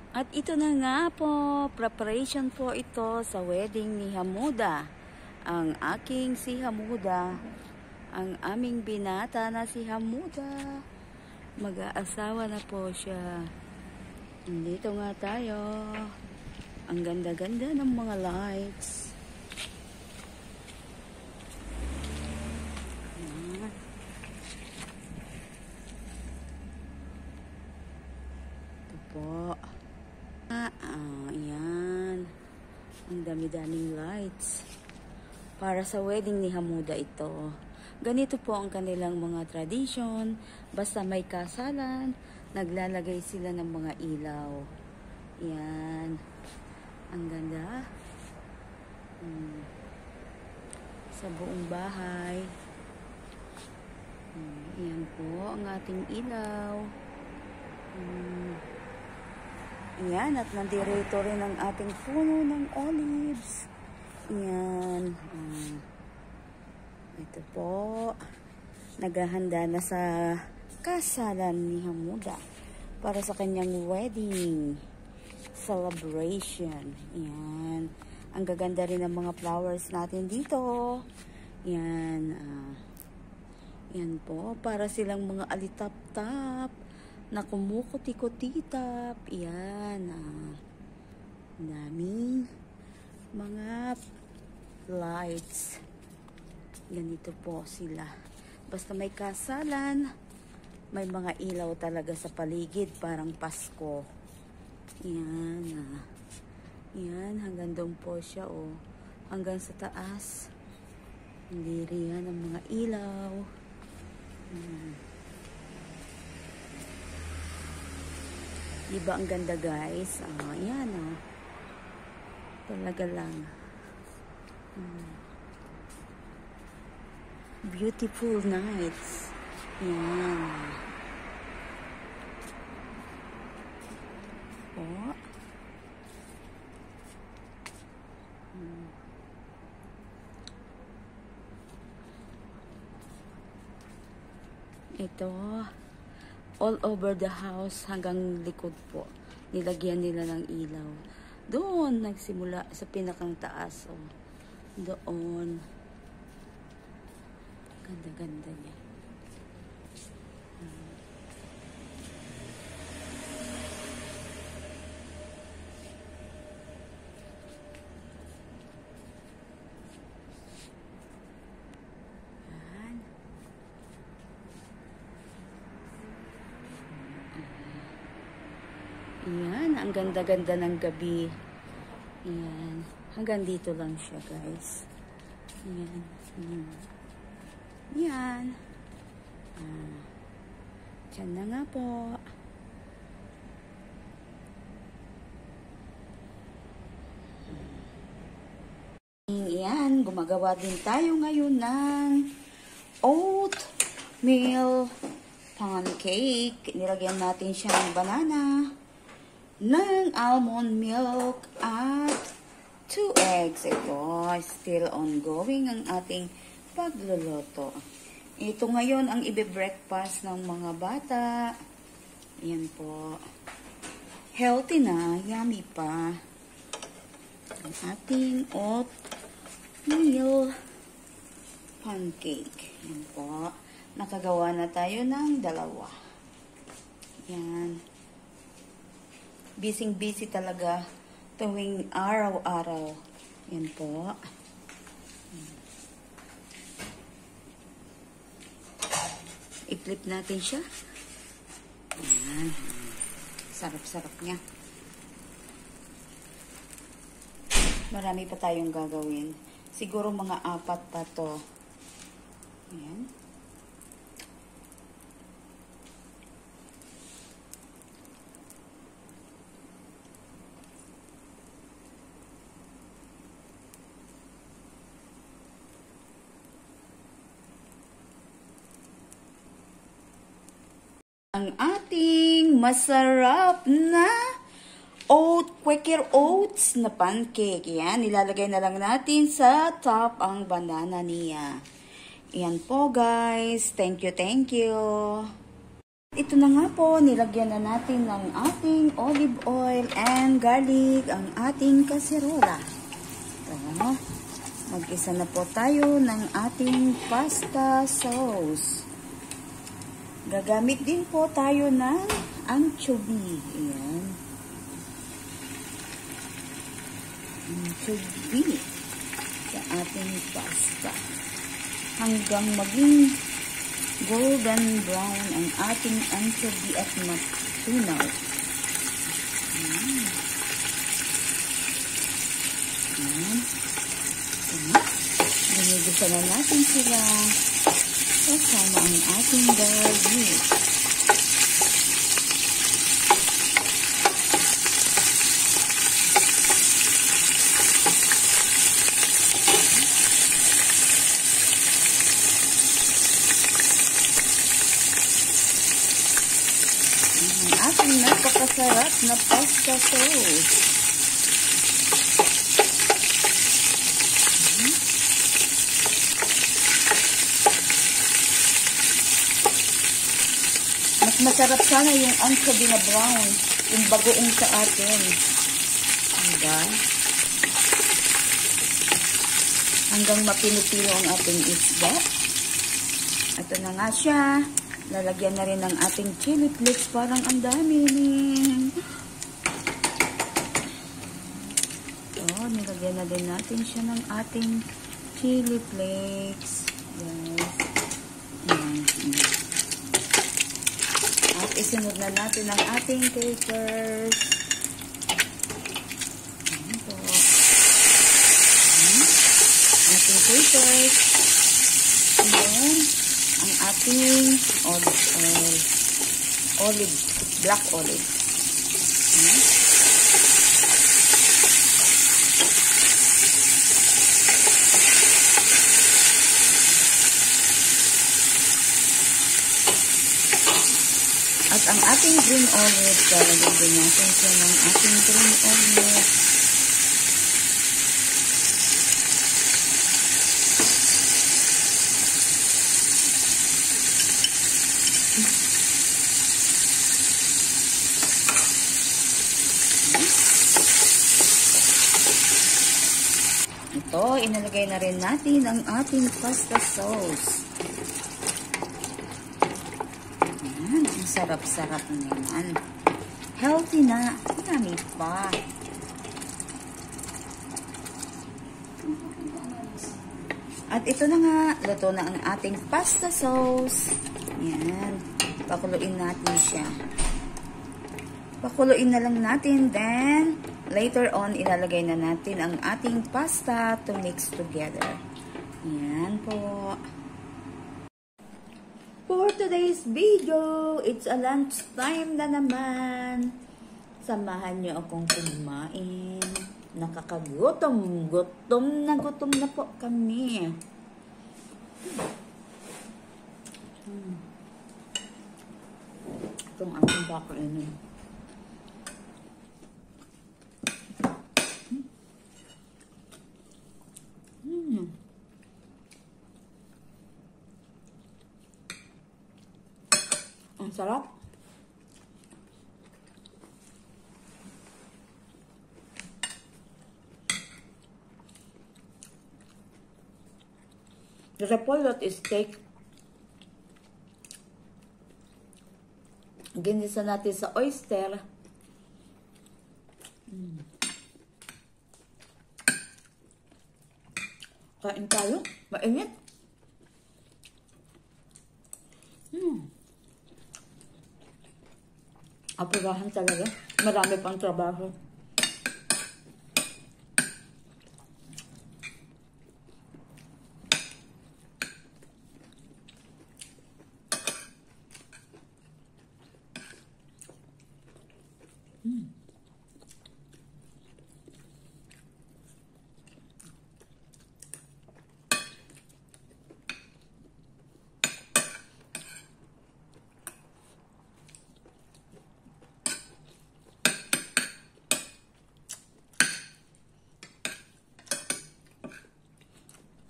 At ito na nga po, preparation po ito sa wedding ni Hamuda. Ang aking si Hamuda, ang aming binata na si Hamuda. Mag-aasawa na po siya. Dito nga tayo. Ang ganda-ganda ng mga lights. Ito po. Ayan. Ang dami-daming lights. Para sa wedding ni Hamuda ito. Ganito po ang kanilang mga tradition. Basta may kasalan, naglalagay sila ng mga ilaw. Yan. Ang ganda. Sa buong bahay. Yan po ang ating ilaw. Yan. At nandirito rin ang ating puno ng olives. Yan. Ito po. Naghahanda na sa kasalan ni Hamuda para sa kanyang wedding celebration. Yan. Ang gaganda rin ng mga flowers natin dito. Yan. Yan po. Para silang mga alitap-tap na kumukuti-kutitap. Yan. Daming mga lights. Ganito po sila. Basta may kasalan, may mga ilaw talaga sa paligid, parang Pasko. Yan. Yan, hanggang doon po siya, oh. Hanggang sa taas. Hindi riyan ang mga ilaw. Diba ang ganda, guys? Yan, oh. Talaga lang. Beautiful nights. Yan. Po. Ito, all over the house hanggang likod po. Nilagyan nila ng ilaw. Doon nagsimula sa pinakang taas. Oh. Doon. Ganda-ganda niya. Yan, ang ganda-ganda ng gabi. Yan. Hanggang dito lang siya, guys. Yan. Yan. Diyan na nga po. Yan, gumagawa din tayo ngayon ng oatmeal pancake. Nilagyan natin siya ng banana, ng almond milk, at 2 eggs. Ito, still ongoing ang ating pagluluto. Ito ngayon ang ibe-breakfast ng mga bata. Yan po. Healthy na, yummy pa. Ang ating oatmeal pancake. Yan po. Nakagawa na tayo ng 2. Yan. Busy-busy talaga tuwing araw-araw. Yan po. I-flip natin siya. Yan. Sarap-sarap niya. Marami pa tayong gagawin. Siguro mga 4 pa to. Yan. Ang ating masarap na Quaker Oats na pancake. Yan, nilalagay na lang natin sa top ang banana niya. Yan po, guys. Thank you, thank you. Ito na nga po, nilagyan na natin ng ating olive oil and garlic ang ating kaserola. Ito, mag-isa na po tayo ng ating pasta sauce. Gagamit din po tayo ng anchovy. Ayan. Anchovy sa ating pasta. Hanggang maging golden brown ang ating anchovy at matunaw. Ginigisa na natin sila kasama ang ating garlic. Ating napakasarap na pasta sauce. Mas masarap sana yung anchovy na brown, yung bagoong sa atin. Diba? Hanggang mapinipilo ang ating isda. Ito na nga siya. Lalagyan na rin ng ating chili flakes. Parang ang dami. So, nilagyan na din natin siya ng ating chili flakes. Yes. At isunod na natin ang ating capers. Ayan po. Ating capers. And then, ang ating olive oil. Black olive. At ang ating green olive, lalagyan din natin siya ng ating green olive. Ito, inalagay na rin natin ang ating pasta sauce. Ayan, ang sarap-sarap naman. Healthy na. Marami pa. At ito na nga, luto na ang ating pasta sauce. Ayan, pakuluin natin siya. Pakuluin na lang natin, then later on, ilalagay na natin ang ating pasta to mix together. Yan po. For today's video, it's a lunch time na naman. Samahan niyo akong kumain. Nakakagutom. Gutom na po kami. Itong ating kakainin. Ang sarap. The repolyo is steak. Ginisa natin sa oyster. Kain tayo. Mainit. Apurahan talaga. Marami pang trabaho.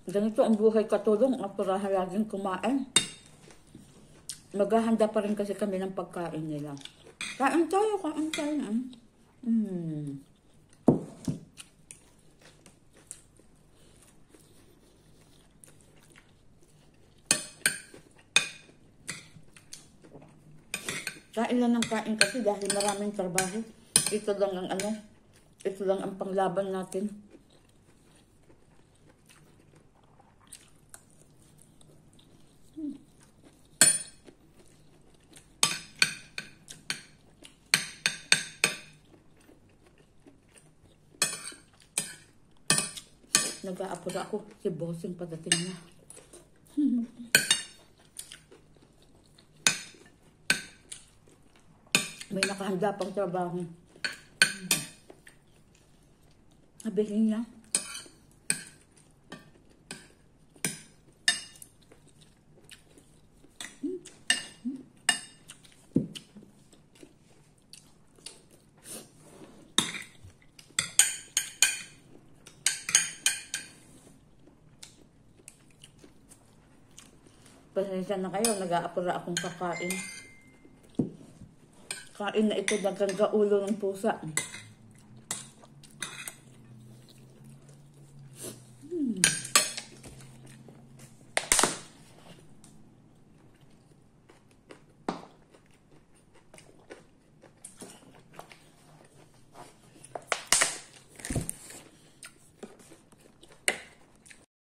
Ganito ang buhay katulong. Apurahan laging kumain. Maghahanda pa rin kasi kami ng pagkain nila. Kain tayo, kain tayo. Kain lang ng kain kasi dahil maraming trabaho. Ito lang ang ito lang ang panglaban natin. Nag-aapura ako. Si Bossing padating na. May nakahanda pang trabaho. Sabihin niya. Pasensya na kayo, nag-aapura akong kakain. Kain na ito hanggang ulo ng pusa.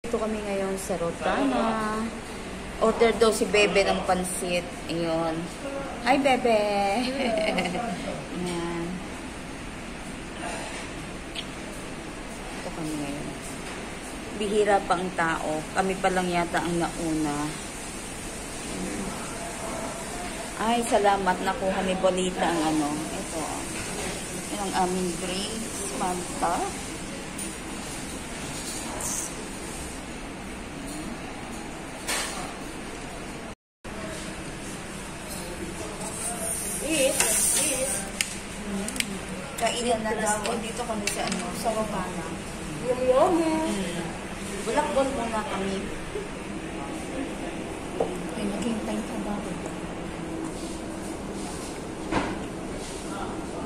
Ito kami ngayon sa Rotana. Order daw si Bebe ng pansit. Ayun. Hi, Bebe! Ayan. Ito kami ngayon. Bihira pa ang tao. Kami pa lang yata ang nauna. Ay, salamat. Nakuha ni Bolita ang ano. Ito. Yan ang aming drinks. Manta. Kainan na daw. Dito kami sa sa Rotana. Yummy. Bulak-bol muna kami. Ay, naghihintay ka ba?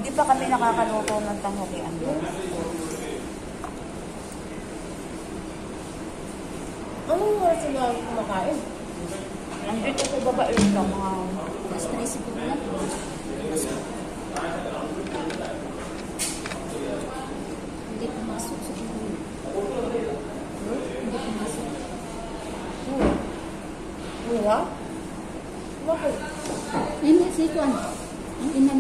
Hindi pa kami nakakaluto ng tanghalian. Anong oras na kumakain? Nandito sa baba yung mga... Mas naisip ko na. Hindi pumasok sa ulo. Hindi pumasok. Wala? Bakit? Hindi, si Kwan. Ang ina